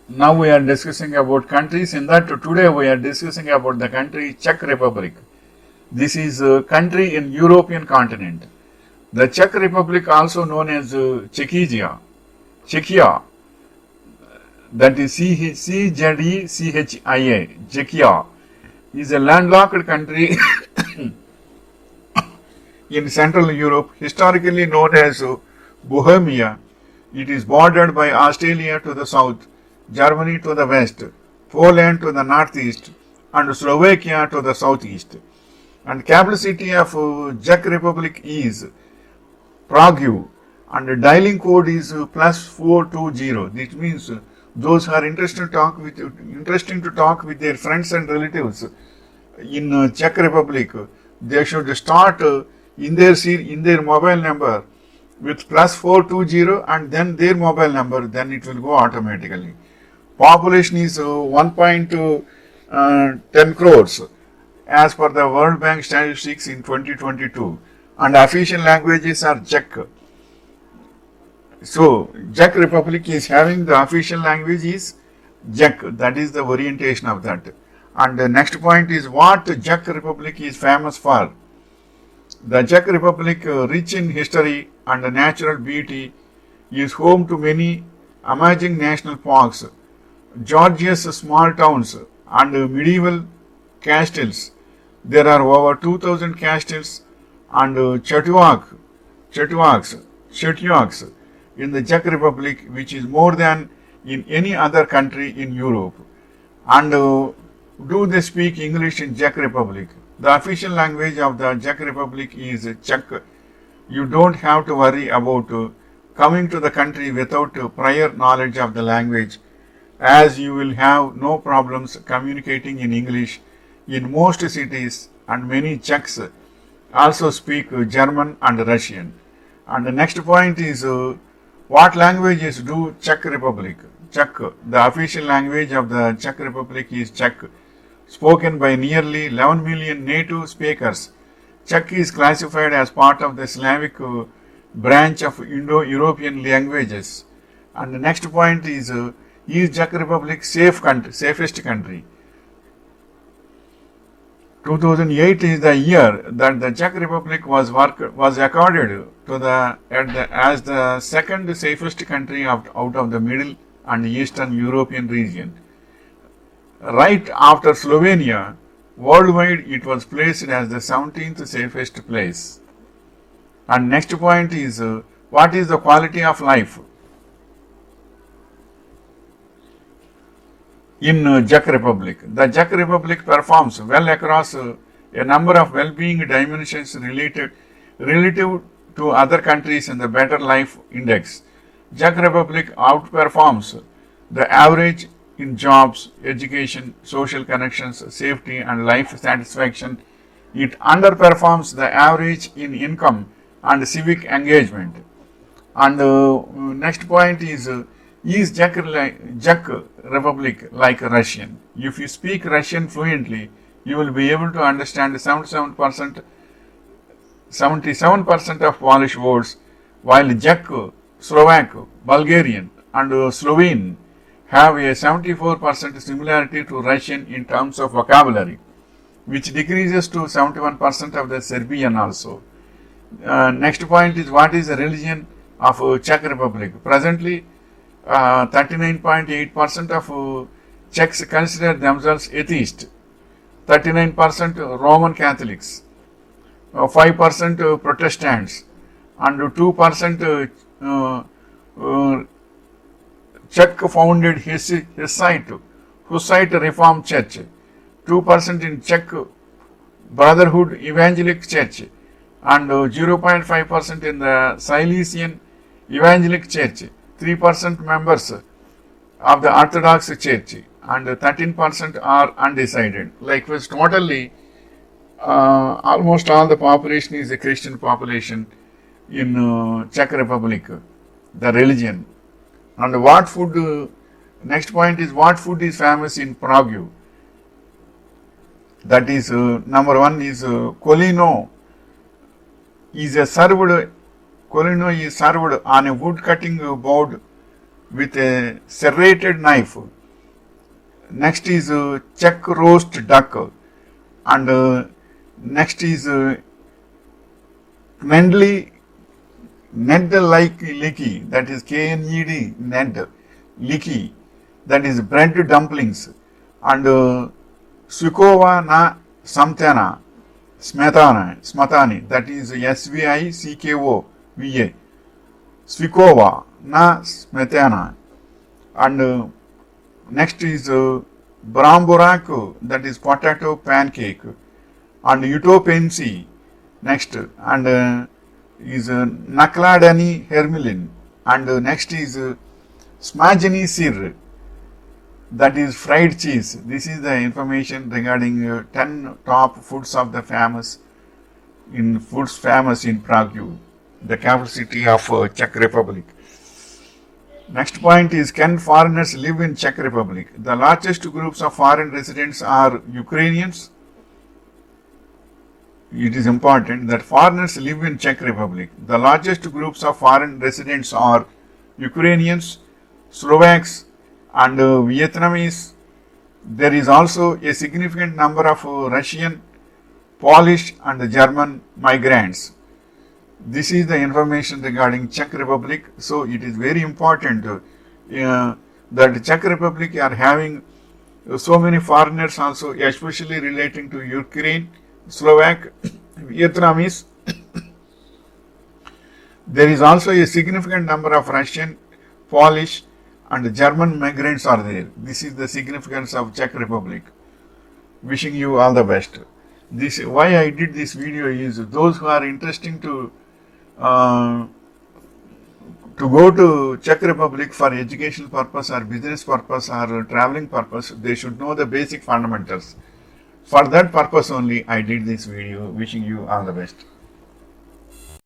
Now we are discussing about countries. In that today we are discussing about the country Czech Republic. This is a country in European continent. The Czech Republic, also known as Czechia, that is Czechia, Czechia, is a landlocked country in Central Europe, historically known as Bohemia. It is bordered by Australia to the south, Germany to the west, Poland to the northeast, and Slovakia to the southeast. And capital city of Czech Republic is Prague, and the dialing code is +420. This means those who are interested to talk with their friends and relatives in Czech Republic, they should start in their mobile number with +420 and then their mobile number, then it will go automatically. Population is 1.10 crores as per the World Bank statistics in 2022, and official languages are Czech. So, Czech Republic is having the official language is Czech, that is the orientation of that. And the next point is what Czech Republic is famous for. The Czech Republic, rich in history and natural beauty, is home to many amazing national parks, gorgeous small towns, and medieval castles. There are over 2000 castles and chetuvaks in the Czech Republic, which is more than in any other country in Europe. And do they speak English in Czech Republic? The official language of the Czech Republic is Czech. You don't have to worry about coming to the country without prior knowledge of the language, as you will have no problems communicating in English in most cities, and many Czechs also speak German and Russian. And the next point is what languages do Czech Republic? Czech. The official language of the Czech Republic is Czech, spoken by nearly 11 million native speakers. Czech is classified as part of the Slavic branch of Indo-European languages. And the next point is Czech Republic safest country? 2008 is the year that the Czech Republic was accorded as the second safest country out of the Middle and Eastern European region. Right after Slovenia, worldwide it was placed as the 17th safest place. And next point is what is the quality of life in Czech Republic? The Czech Republic performs well across a number of well-being dimensions relative to other countries in the Better Life Index. Czech Republic outperforms the average in jobs, education, social connections, safety, and life satisfaction. It underperforms the average in income and civic engagement. And next point is Czech Republic like Russian? If you speak Russian fluently, you will be able to understand 77% of Polish words, while Czech, Slovak, Bulgarian, and Slovene have a 74% similarity to Russian in terms of vocabulary, which decreases to 71% of the Serbian also. Next point is what is the religion of Czech Republic? Presently, 39.8% of Czechs consider themselves atheist, 39% Roman Catholics, 5% Protestants, and 2% Czech founded Hussite Reformed Church, 2% in Czech Brotherhood Evangelic Church, and 0.5% in the Silesian Evangelic Church, 3% members of the Orthodox Church, and 13% are undecided. Likewise, totally, almost all the population is a Christian population in Czech Republic, the religion. And what food, next point is what food is famous in Prague? That is, number one is Kolino. Kolino is served on a wood cutting board with a serrated knife next is Czech roast duck, and next is Knedly Ned like licky, that is Kned Ned licky, that is bread dumplings, and Svikova na Samtana Smatani, that is Svikova, Svikova na Smetana, and next is Bramburak, that is potato pancake, and Utopensi next, and is Nakladani Hermelin, and next is Smajani Sir, that is fried cheese. This is the information regarding 10 top foods of the famous in Prague, the capital city of Czech Republic. Next point is, can foreigners live in Czech Republic? The largest groups of foreign residents are Ukrainians. It is important that foreigners live in Czech Republic. The largest groups of foreign residents are Ukrainians, Slovaks, and Vietnamese. There is also a significant number of Russian, Polish, and German migrants. This is the information regarding Czech Republic. So it is very important that Czech Republic are having so many foreigners also, especially relating to Ukraine, Slovak, Vietnamese. There is also a significant number of Russian, Polish, and German migrants are there. This is the significance of Czech Republic. Wishing you all the best. This why I did this video is those who are interested to go to Czech Republic for educational purpose or business purpose or traveling purpose, they should know the basic fundamentals. For that purpose only I did this video. Wishing you all the best.